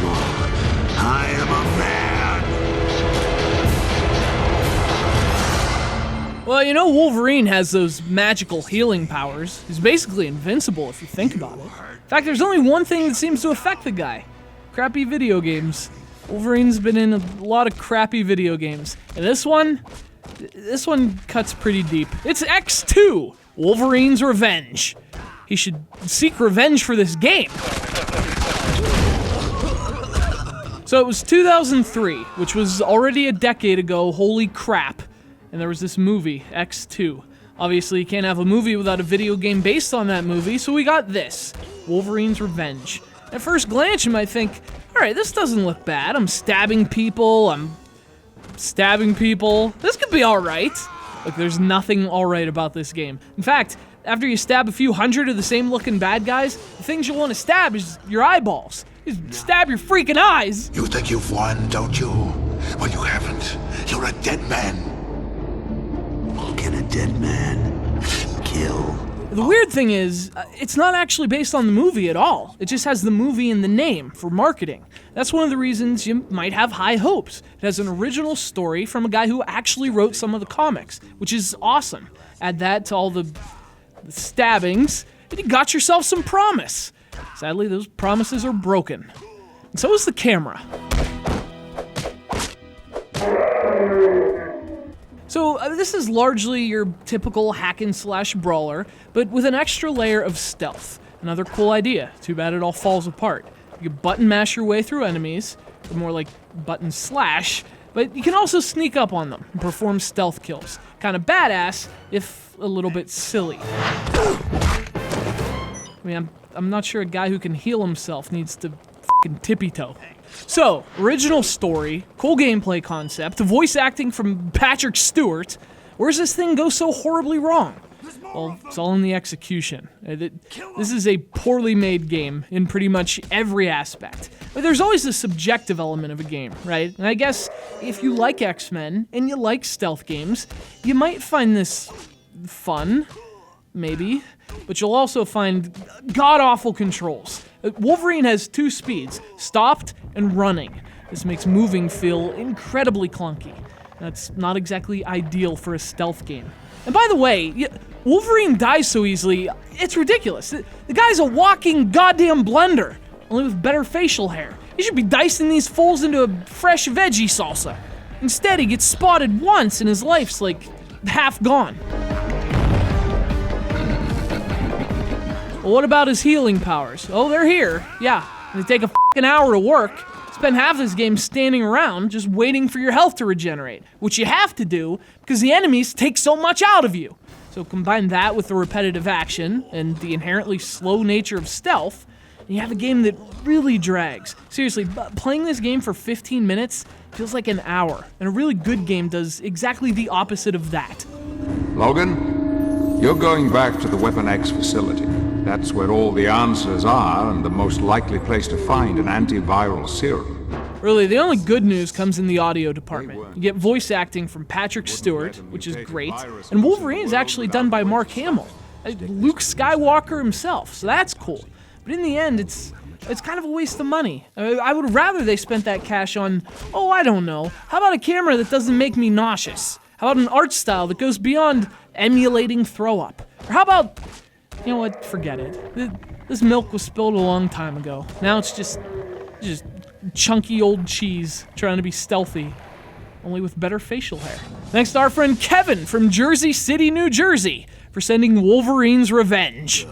animal. I am a man. Well, you know, Wolverine has those magical healing powers. He's basically invincible if you think about it. In fact, there's only one thing that seems to affect the guy. Crappy video games. Wolverine's been in a lot of crappy video games. And this one cuts pretty deep. It's X2, Wolverine's Revenge. He should seek revenge for this game. So it was 2003, which was already a decade ago, holy crap. And there was this movie, X2. Obviously, you can't have a movie without a video game based on that movie, so we got this, Wolverine's Revenge. At first glance, you might think, alright, this doesn't look bad. I'm stabbing people. This could be alright. Look, there's nothing alright about this game. In fact, after you stab a few hundred of the same looking bad guys, the things you'll want to stab is your eyeballs. You stab your freaking eyes. You think you've won, don't you? Well, you haven't. You're a dead man. Can a dead man kill? The weird thing is, it's not actually based on the movie at all. It just has the movie in the name for marketing. That's one of the reasons you might have high hopes. It has an original story from a guy who actually wrote some of the comics, which is awesome. Add that to all the stabbings, and you got yourself some promise. Sadly, those promises are broken. And so is the camera. So this is largely your typical hack and slash brawler, but with an extra layer of stealth. Another cool idea. Too bad it all falls apart. You can button mash your way through enemies, or more like button slash, but you can also sneak up on them and perform stealth kills. Kind of badass, if a little bit silly. I mean, I'm not sure a guy who can heal himself needs to fucking tippy-toe. So, original story, cool gameplay concept, voice acting from Patrick Stewart. Where's this thing go so horribly wrong? Well, it's all in the execution. This is a poorly made game in pretty much every aspect. But there's always the subjective element of a game, right? And I guess if you like X-Men and you like stealth games, you might find this fun, maybe, but you'll also find god-awful controls. Wolverine has two speeds, stopped and running. This makes moving feel incredibly clunky. That's not exactly ideal for a stealth game. And by the way, Wolverine dies so easily, it's ridiculous. The guy's a walking goddamn blender, only with better facial hair. He should be dicing these fools into a fresh veggie salsa. Instead, he gets spotted once and his life's like half gone. Well, what about his healing powers? Oh, they're here. Yeah, they take a fucking hour to work. Spend half this game standing around just waiting for your health to regenerate, which you have to do because the enemies take so much out of you. So combine that with the repetitive action and the inherently slow nature of stealth, and you have a game that really drags. Seriously, playing this game for 15 minutes feels like an hour, and a really good game does exactly the opposite of that. Logan, you're going back to the Weapon X facility. That's where all the answers are and the most likely place to find an antiviral serum. Really, the only good news comes in the audio department. You get voice acting from Patrick Stewart, which is great, and Wolverine is actually done by Mark Hamill, Luke Skywalker himself, so that's cool. But in the end, it's kind of a waste of money. I would rather they spent that cash on, oh, I don't know, how about a camera that doesn't make me nauseous? How about an art style that goes beyond emulating throw up? Or how about, you know what, forget it. This milk was spilled a long time ago. Now it's just chunky old cheese trying to be stealthy, only with better facial hair. Thanks to our friend Kevin from Jersey City, New Jersey, for sending Wolverine's Revenge.